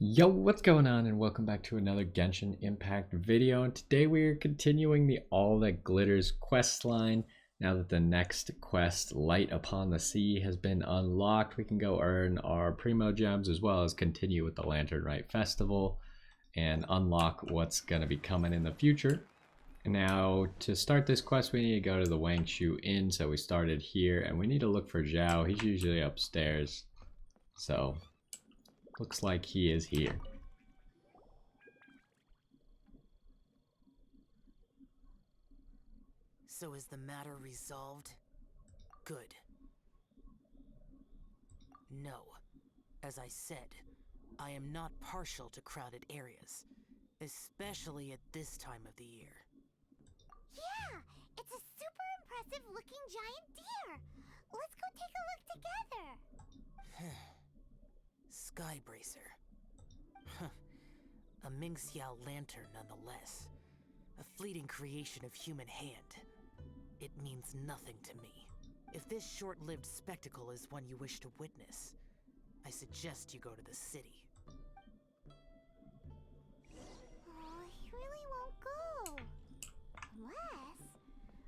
Yo, what's going on, and welcome back to another Genshin Impact video. And today we are continuing the All That Glitters quest line. Now that the next quest, Light Upon the Sea, has been unlocked, we can go earn our Primo Gems as well as continue with the Lantern Rite Festival and unlock what's going to be coming in the future. And now to start this quest, we need to go to the Wangshu Inn. So we started here, and we need to look for Zhao. He's usually upstairs. So looks like he is here. So is the matter resolved? Good. No. As I said, I am not partial to crowded areas, especially at this time of the year. Yeah, it's a super impressive looking giant deer. Let's go take a look together. Skybracer. A Mingxiao lantern nonetheless. A fleeting creation of human hand. It means nothing to me. If this short-lived spectacle is one you wish to witness, I suggest you go to the city. Oh, he really won't go.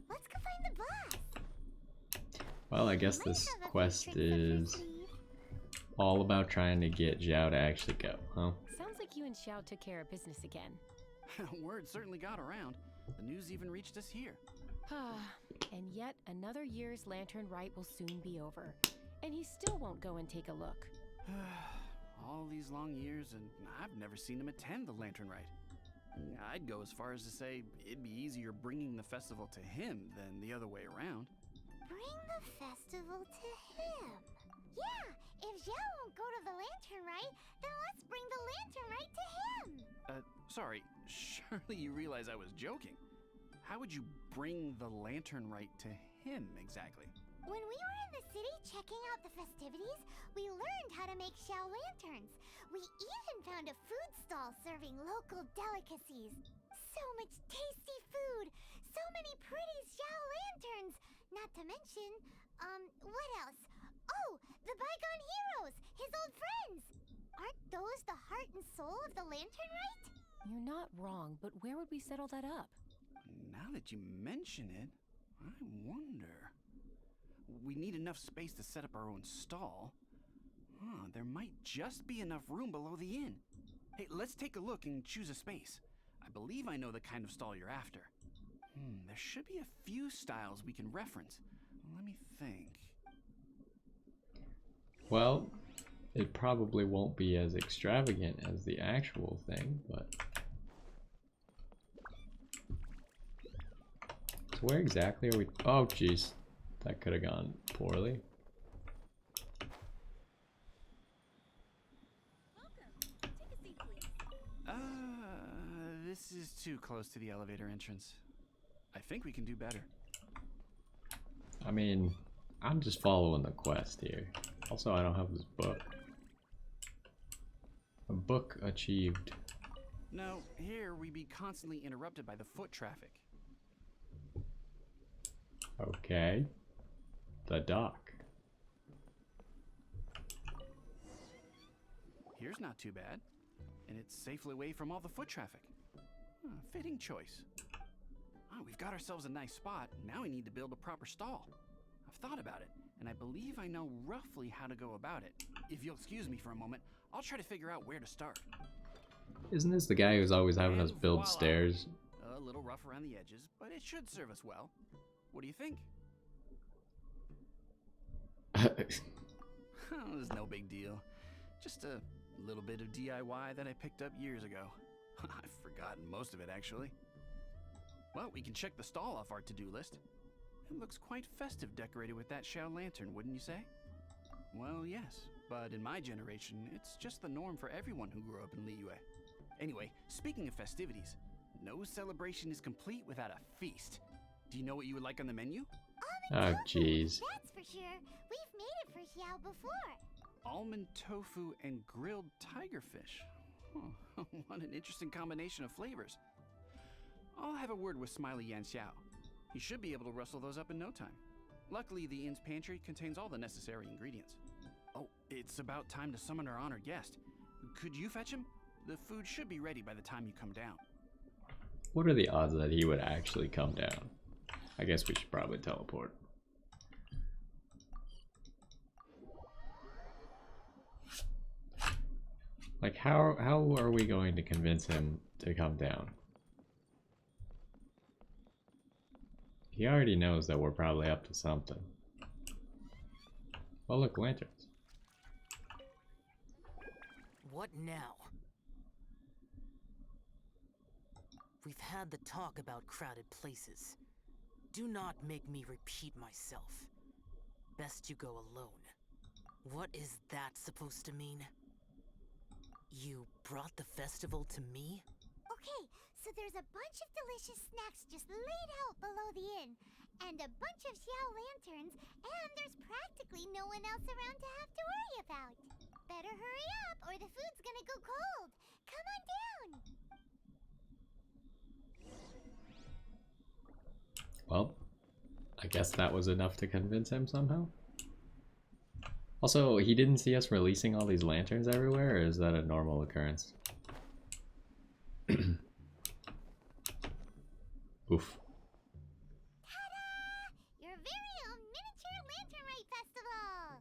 Let's go find the boss. Well, I guess this quest is all about trying to get Zhao to actually go, huh? Sounds like you and Xiao took care of business again. Word certainly got around. The news even reached us here. And yet another year's Lantern Rite will soon be over, and he still won't go and take a look. All these long years, and I've never seen him attend the Lantern Rite. I'd go as far as to say it'd be easier bringing the festival to him than the other way around. Bring the festival to him. Yeah, if Zhao won't go to the Lantern Rite, then let's bring the Lantern Rite to him. Sorry, surely you realize I was joking. How would you bring the Lantern Rite to him exactly? When we were in the city checking out the festivities, we learned how to make Xiao lanterns. We even found a food stall serving local delicacies. So much tasty food! So many pretty Xiao lanterns! Not to mention, what else? Oh, the bygone heroes! His old friends! Aren't those the heart and soul of the Lantern Rite? You're not wrong, but where would we settle that up? Now that you mention it, I wonder. We need enough space to set up our own stall. There might just be enough room below the inn. Hey, let's take a look and choose a space. I believe I know the kind of stall you're after. There should be a few styles we can reference. Let me think. Well, it probably won't be as extravagant as the actual thing, but... So where exactly are we? Oh, jeez. That could have gone poorly. This is too close to the elevator entrance. I think we can do better. I mean, I'm just following the quest here. Also, I don't have this book. A book achieved. No, here we be constantly interrupted by the foot traffic. Okay. The dock. Here's not too bad. And it's safely away from all the foot traffic. Fitting choice. We've got ourselves a nice spot. Now we need to build a proper stall. I've thought about it, and I believe I know roughly how to go about it. If you'll excuse me for a moment, I'll try to figure out where to start. Isn't this the guy who's always having us And build voila. stairs? A little rough around the edges, but it should serve us well. What do you think? It's no big deal. Just a little bit of DIY that I picked up years ago. I've forgotten most of it, actually. Well, we can check the stall off our to-do list. It looks quite festive decorated with that Xiao lantern, wouldn't you say? Well, yes, but in my generation, it's just the norm for everyone who grew up in Liyue. Anyway, speaking of festivities, no celebration is complete without a feast. Do you know what you would like on the menu? Oh, jeez. That's for sure. We've made it for Xiao before. Almond tofu and grilled tigerfish. What an interesting combination of flavors. I'll have a word with Smiley Yan Xiao. He should be able to rustle those up in no time. Luckily, the inn's pantry contains all the necessary ingredients. Oh, it's about time to summon our honored guest. Could you fetch him? The food should be ready by the time you come down. What are the odds that he would actually come down? I guess we should probably teleport. Like, how are we going to convince him to come down? He already knows that we're probably up to something. Oh look, lanterns. What now? We've had the talk about crowded places. Do not make me repeat myself. Best you go alone. What is that supposed to mean? You brought the festival to me? Okay, so there's a bunch of delicious snacks just laid out below the inn, and a bunch of Xiao lanterns, and there's practically no one else around to have to worry about. Better hurry up, or the food's gonna go cold. Come on down. Well, I guess that was enough to convince him somehow. Also, he didn't see us releasing all these lanterns everywhere, or is that a normal occurrence? Oof. Ta-da! Your very own miniature Lantern Rite Festival!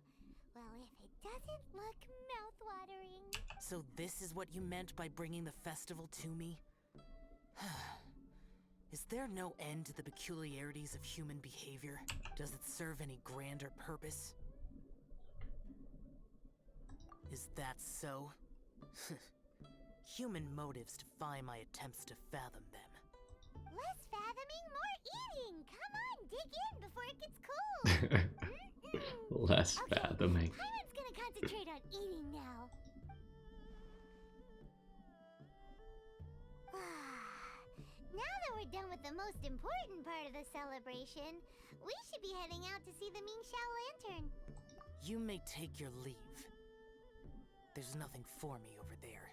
Well, if it doesn't look mouth-watering. So this is what you meant by bringing the festival to me? Is there no end to the peculiarities of human behavior? Does it serve any grander purpose? Is that so? Human motives defy my attempts to fathom them. Less fathoming, more eating! Come on, dig in before it gets cold! Less Okay, fathoming. Paimon's gonna concentrate on eating now. Now that we're done with the most important part of the celebration, we should be heading out to see the Ming Xiao Lantern. You may take your leave. There's nothing for me over there.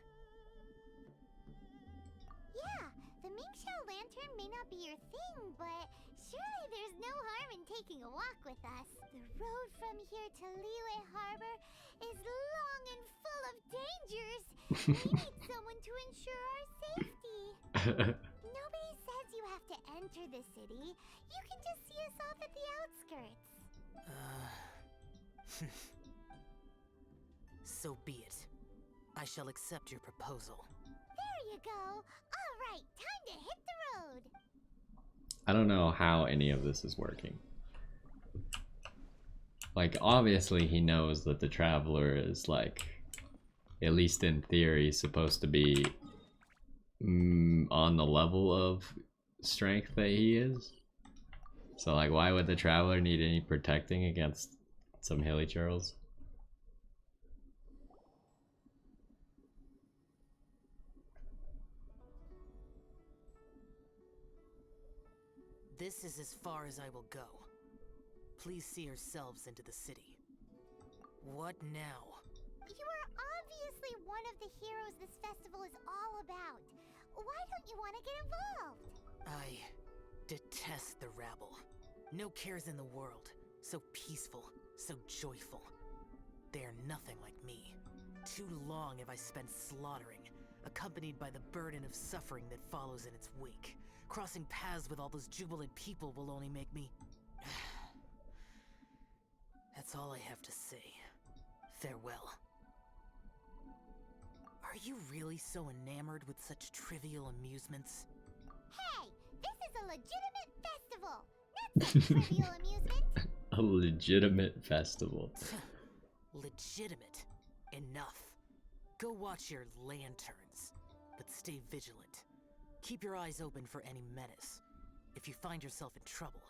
Yeah, the Ming Xiao Lantern may not be your thing, but surely there's no harm in taking a walk with us. The road from here to Liyue Harbor is long and full of dangers. We need someone to ensure our safety. Nobody says you have to enter the city. You can just see us off at the outskirts. So be it. I shall accept your proposal. There you go. All right, time to hit the road. I don't know how any of this is working. Like, obviously he knows that the Traveler is, like, at least in theory, supposed to be on the level of strength that he is. So, like, why would the Traveler need any protecting against some hilly churls? This is as far as I will go. Please see yourselves into the city. What now? You are obviously one of the heroes this festival is all about. Why don't you want to get involved? I detest the rabble. No cares in the world. So peaceful, so joyful. They are nothing like me. Too long have I spent slaughtering, accompanied by the burden of suffering that follows in its wake. Crossing paths with all those jubilant people will only make me... That's all I have to say. Farewell. Are you really so enamored with such trivial amusements? Hey, this is a legitimate festival, not some trivial amusement. A legitimate festival. Legitimate. Enough. Go watch your lanterns, but stay vigilant. Keep your eyes open for any menace. If you find yourself in trouble,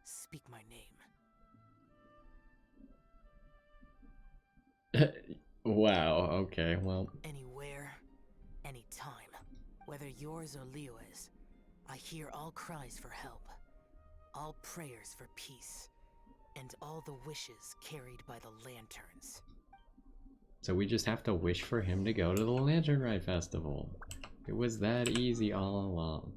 speak my name. Wow, okay, well. Anywhere, anytime. Whether yours or Liyue's, I hear all cries for help, all prayers for peace, and all the wishes carried by the lanterns. So we just have to wish for him to go to the Lantern Rite Festival. It was that easy all along.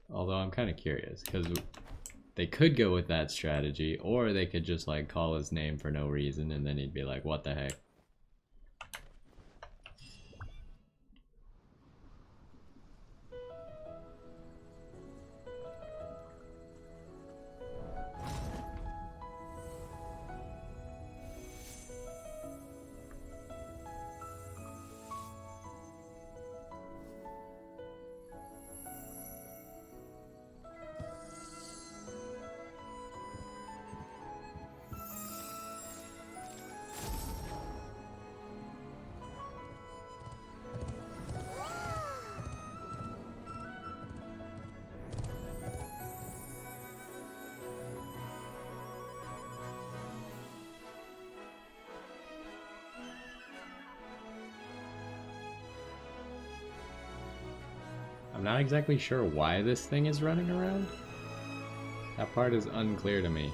Although I'm kind of curious, because they could go with that strategy, or they could just like call his name for no reason, and then he'd be like, what the heck? I'm not exactly sure why this thing is running around. That part is unclear to me.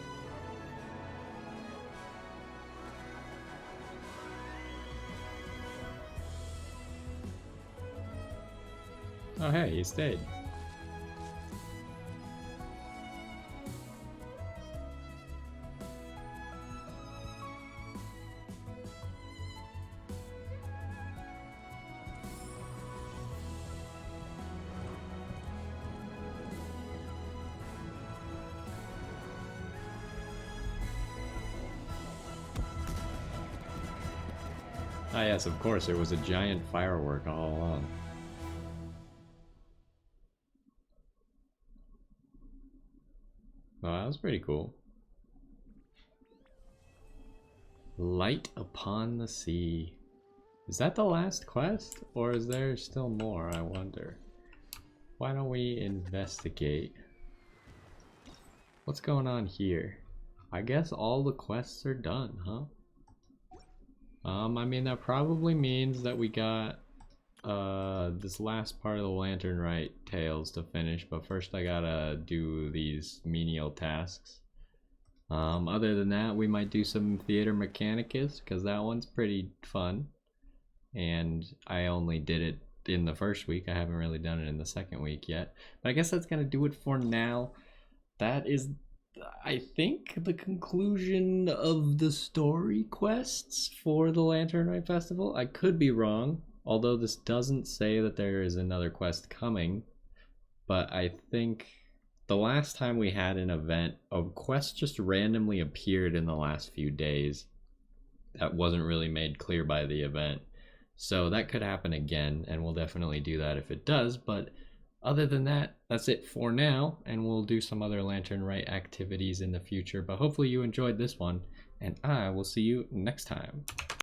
Oh hey, he stayed. Ah yes, of course, there was a giant firework all along. Well, that was pretty cool. Light upon the sea. Is that the last quest? Or is there still more, I wonder? Why don't we investigate? What's going on here? I guess all the quests are done, huh? I mean, that probably means that we got this last part of the Lantern Rite tales to finish, but first I gotta do these menial tasks. Other than that, we might do some Theater Mechanicus, because that one's pretty fun. And I only did it in the first week. I haven't really done it in the second week yet. But I guess that's gonna do it for now. That is, I think, the conclusion of the story quests for the Lantern Rite Festival. I could be wrong, although this doesn't say that there is another quest coming. But I think the last time we had an event, a quest just randomly appeared in the last few days that wasn't really made clear by the event. So that could happen again, and we'll definitely do that if it does. But other than that, that's it for now, and we'll do some other Lantern Rite activities in the future. But hopefully you enjoyed this one, and I will see you next time.